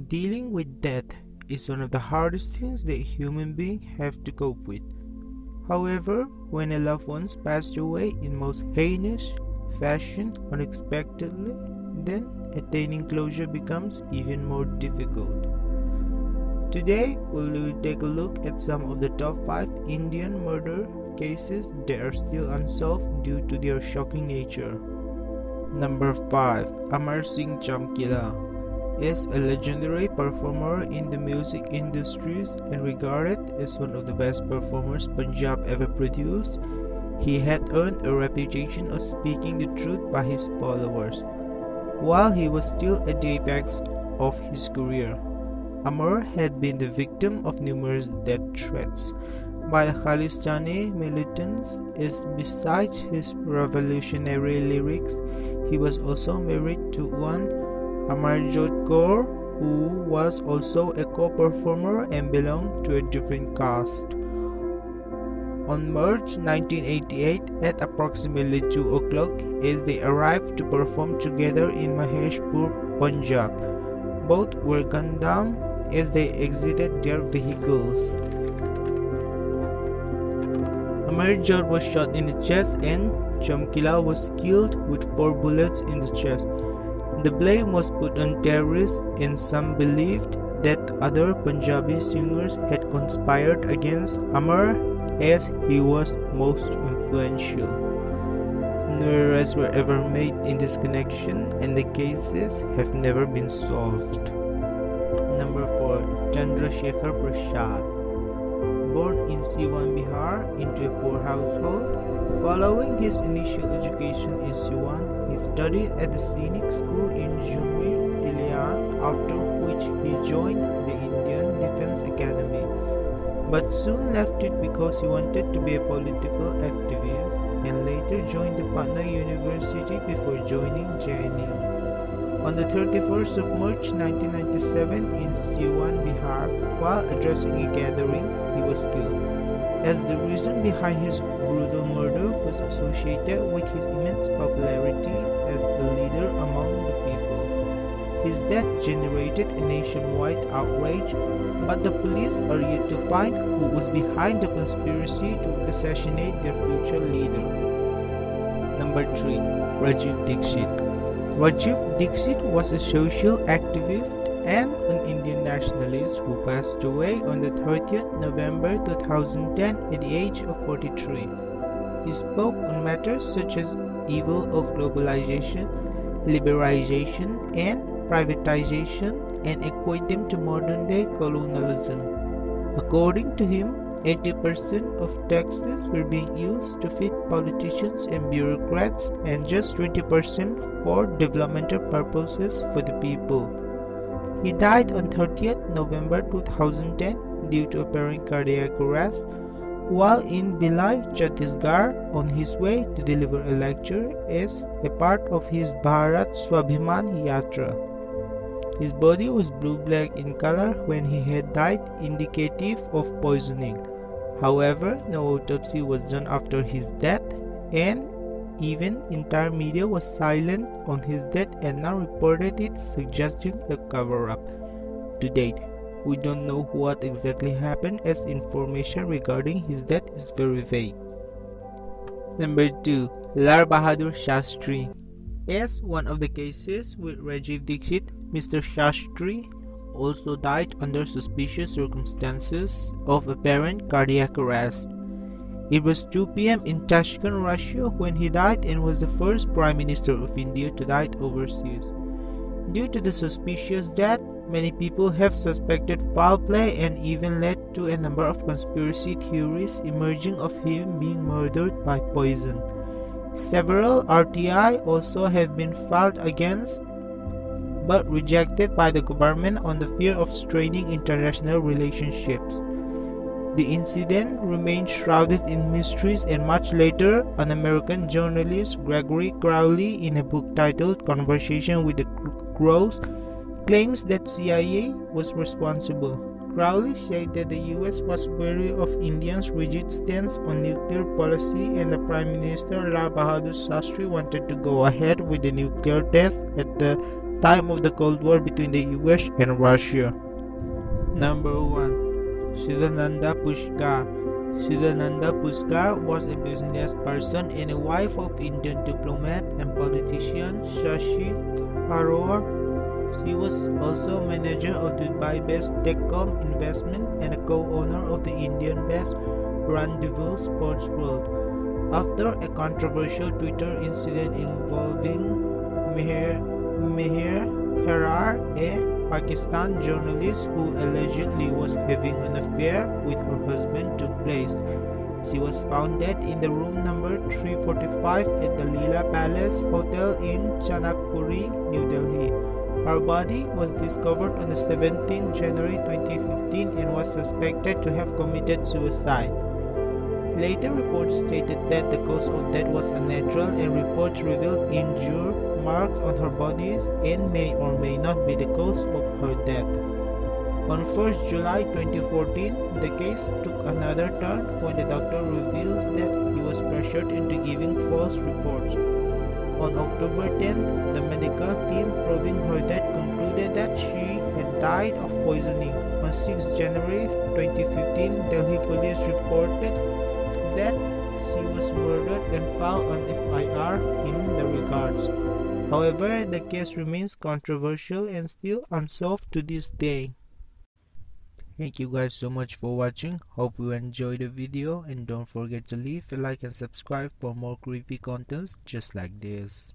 Dealing with death is one of the hardest things that human beings have to cope with. However, when a loved one passed away in most heinous fashion unexpectedly, then attaining closure becomes even more difficult. Today, we will take a look at some of the top 5 Indian murder cases that are still unsolved due to their shocking nature. Number 5. Amar Singh Chamkila is a legendary performer in the music industries and regarded as one of the best performers Punjab ever produced. He had earned a reputation of speaking the truth by his followers, while he was still at the apex of his career. Amar had been the victim of numerous death threats by the Khalistani militants, as besides his revolutionary lyrics, he was also married to one Amarjot Kaur, who was also a co-performer and belonged to a different caste. On March 1988, at approximately 2 o'clock, as they arrived to perform together in Maheshpur, Punjab, both were gunned down as they exited their vehicles. Amarjot was shot in the chest and Chamkila was killed with 4 bullets in the chest. The blame was put on terrorists, and some believed that other Punjabi singers had conspired against Amar as he was most influential. No arrests were ever made in this connection, and the cases have never been solved. Number 4. Chandrasekhar Prasad. Born in Siwan, Bihar, into a poor household, following his initial education in Siwan, he studied at the Scenic School in Jumri, Tilian, after which he joined the Indian Defence Academy, but soon left it because he wanted to be a political activist, and later joined the Patna University before joining JNU. On the 31st of March 1997 in Siwan, Bihar, while addressing a gathering, he was killed, as the reason behind his brutal murder was associated with his immense popularity as a leader among the people. His death generated a nationwide outrage, but the police are yet to find who was behind the conspiracy to assassinate their future leader. Number 3. Rajiv Dixit. Rajiv Dixit was a social activist and an Indian nationalist who passed away on the 30th November 2010 at the age of 43. He spoke on matters such as evil of globalization, liberalization, and privatization, and equate them to modern-day colonialism. According to him, 80% of taxes were being used to feed politicians and bureaucrats, and just 20% for developmental purposes for the people. He died on 30th November 2010 due to apparent cardiac arrest while in Bhilai, Chhattisgarh, on his way to deliver a lecture as a part of his Bharat Swabhiman Yatra. His body was blue-black in color when he had died, indicative of poisoning. However, no autopsy was done after his death, and even entire media was silent on his death and now reported it, suggesting a cover-up. To date, we don't know what exactly happened, as information regarding his death is very vague. Number 2. Lal Bahadur Shastri. As one of the cases with Rajiv Dixit, Mr. Shastri also died under suspicious circumstances of apparent cardiac arrest. It was 2 p.m. in Tashkent, Russia when he died, and was the first Prime Minister of India to die overseas. Due to the suspicious death, many people have suspected foul play and even led to a number of conspiracy theories emerging of him being murdered by poison. Several RTI also have been filed against but rejected by the government on the fear of straining international relationships. The incident remained shrouded in mysteries, and much later, an American journalist, Gregory Crowley, in a book titled Conversation with the Crows, claims that CIA was responsible. Crowley said that the US was wary of India's rigid stance on nuclear policy, and the Prime Minister Lal Bahadur Shastri wanted to go ahead with the nuclear test at the time of the Cold War between the US and Russia. Number 1. Siddhananda Pushkar. Siddhananda Pushkar was a business person and a wife of Indian diplomat and politician Shashi Tharoor. She was also manager of Dubai-based Techcom Investment and a co-owner of the Indian-based Rendezvous Sports World. After a controversial Twitter incident involving Meher Perar, a Pakistan journalist who allegedly was having an affair with her husband, took place. She was found dead in the room number 345 at the Leela Palace Hotel in Chanakpuri, New Delhi. Her body was discovered on the 17th January 2015 and was suspected to have committed suicide. Later reports stated that the cause of death was unnatural, and reports revealed injury marks on her body and may or may not be the cause of her death. On 1st July 2014, the case took another turn when the doctor reveals that he was pressured into giving false reports. On October 10th, the medical team probing her death concluded that she had died of poisoning. On 6th January 2015, Delhi police reported that she was murdered and filed an FIR in the regards. However, the case remains controversial and still unsolved to this day. Thank you guys so much for watching. Hope you enjoyed the video, and don't forget to leave a like and subscribe for more creepy contents just like this.